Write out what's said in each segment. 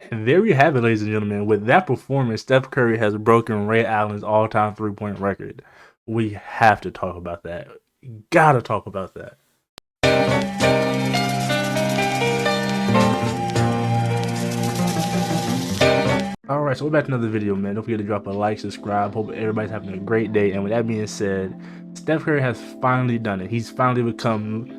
And there you have it, ladies and gentlemen. With that performance, Steph Curry has broken Ray Allen's all-time three-point record. We have to talk about that. Gotta talk about that. All right, so we're back to another video, man. Don't forget to drop a like, subscribe. Hope everybody's having a great day. And with that being said, Steph Curry has finally done it. He's finally become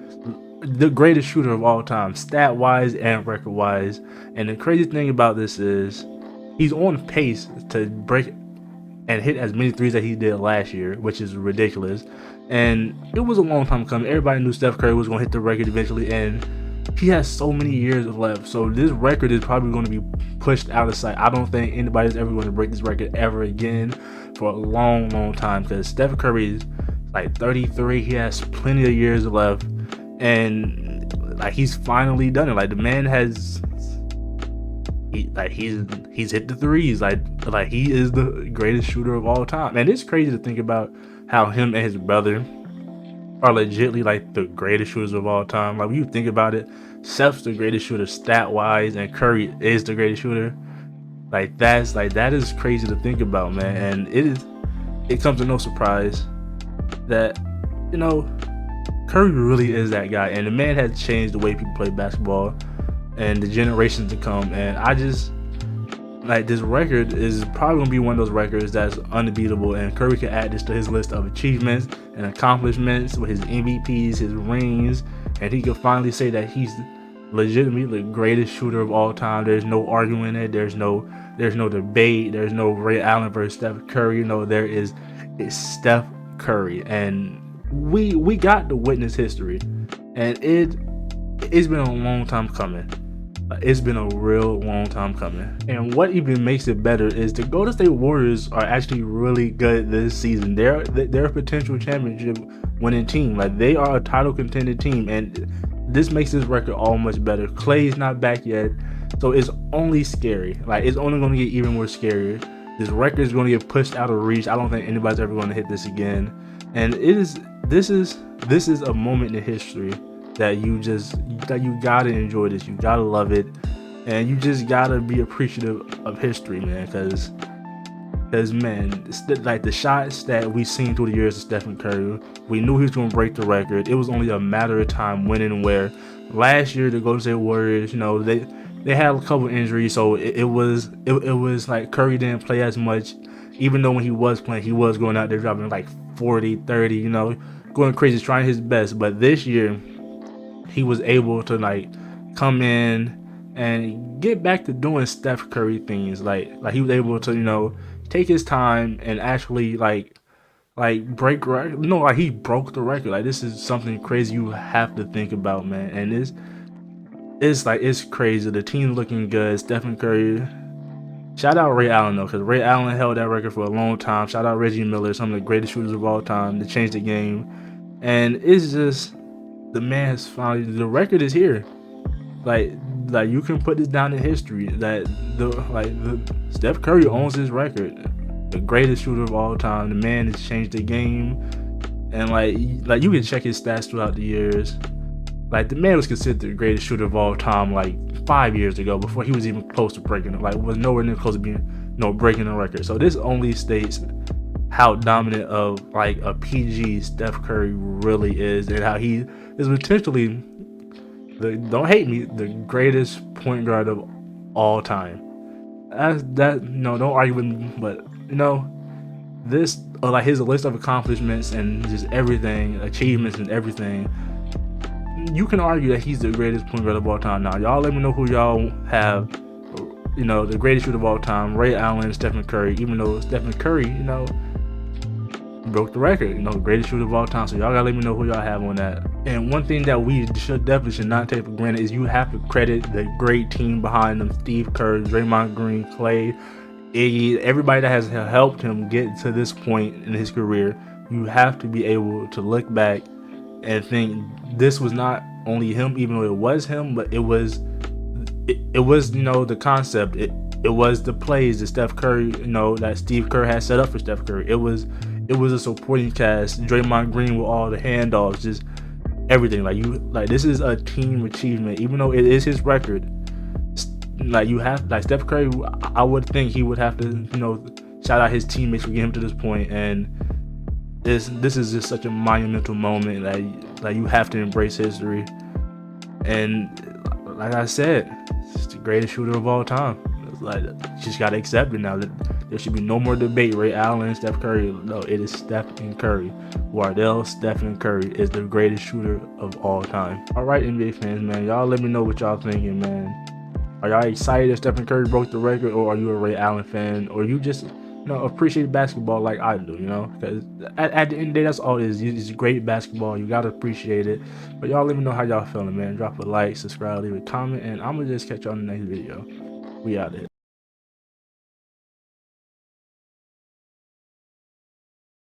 the greatest shooter of all time, stat-wise and record-wise. And the crazy thing about this is he's on pace to break and hit as many threes that he did last year, which is ridiculous. And it was a long time coming. Everybody knew Steph Curry was going to hit the record eventually, and he has so many years left. So this record is probably going to be pushed out of sight. I don't think anybody's ever going to break this record ever again for a long, long time, because Steph Curry is like 33. He has plenty of years left, and like he's finally done it. Like the man has he's hit the threes. Like he is the greatest shooter of all time. And it's crazy to think about how him and his brother are legitly like the greatest shooters of all time. Like when you think about it, Steph's the greatest shooter stat wise, and Curry is the greatest shooter. That is crazy to think about, man. And it comes to no surprise that, you know, Curry really is that guy, and the man has changed the way people play basketball and the generations to come. And I just like this record is probably gonna be one of those records that's unbeatable, and Curry can add this to his list of achievements and accomplishments with his MVPs, his rings, and he can finally say that he's legitimately the greatest shooter of all time. There's no arguing it. There's no debate. There's no Ray Allen versus Steph Curry. You know, it's Steph Curry, and we got to witness history, and it's been a long time coming. It's been a real long time coming. And what even makes it better is the Golden State Warriors are actually really good this season. They're a potential championship winning team. Like they are a title contending team, and this makes this record all much better. Clay's not back yet, so it's only scary. Like it's only going to get even more scarier. This record is going to get pushed out of reach. I don't think anybody's ever going to hit this again. And this is a moment in history that you gotta enjoy this. You gotta love it, and you just gotta be appreciative of history, man. Because man, like the shots that we've seen through the years of Stephen Curry, we knew he was gonna break the record. It was only a matter of time winning. Where last year the Golden State Warriors, you know, they had a couple injuries, so it was like Curry didn't play as much. Even though when he was playing, he was going out there dropping like 40, 30, you know, going crazy, trying his best. But this year, he was able to like come in and get back to doing Steph Curry things. Like he was able to, you know, take his time and actually like break record. No, like he broke the record. Like this is something crazy you have to think about, man. And it's crazy. The team's looking good. Stephen Curry. Shout out Ray Allen though, because Ray Allen held that record for a long time. Shout out Reggie Miller, some of the greatest shooters of all time to change the game. And it's just the man has finally, the record is here. Like you can put this down in history that the Steph Curry owns this record, the greatest shooter of all time. The man has changed the game, and like you can check his stats throughout the years. Like the man was considered the greatest shooter of all time like 5 years ago, before he was even close to breaking it. Like was nowhere near close to being breaking the record. So this only states how dominant of like a PG Steph Curry really is, and how he is potentially don't hate me, the greatest point guard of all time. Don't argue with me, but you know, this like his list of accomplishments and just everything, achievements and everything, you can argue that he's the greatest point guard of all time. Now, y'all let me know who y'all have, you know, the greatest shooter of all time, Ray Allen, Stephen Curry, even though Stephen Curry, you know, broke the record, you know, greatest shooter of all time. So y'all gotta let me know who y'all have on that. And one thing that we should not take for granted is you have to credit the great team behind them: Steve Kerr, Draymond Green, Clay, Iggy, everybody that has helped him get to this point in his career. You have to be able to look back and think this was not only him, even though it was him, but it was you know, the concept. It was the plays that Steph Curry, you know, that Steve Kerr had set up for Steph Curry. It was a supporting cast. Draymond Green with all the handoffs, just everything. Like this is a team achievement. Even though it is his record, Like you have, like Steph Curry, I would think he would have to, shout out his teammates for getting him to this point. And this is just such a monumental moment. Like you have to embrace history. And like I said, it's the greatest shooter of all time. It's like you just gotta accept it now. There should be no more debate. Ray Allen, Steph Curry. No, it is Stephen Curry. Wardell Stephen Curry is the greatest shooter of all time. All right, NBA fans, man, y'all let me know what y'all thinking, man. Are y'all excited that Stephen Curry broke the record, or are you a Ray Allen fan, or you just appreciate basketball like I do, because at the end of the day, that's all it is. It's great basketball. You gotta appreciate it. But y'all let me know how y'all feeling, man. Drop a like, subscribe, leave a comment, and I'm gonna just catch y'all in the next video. We out there.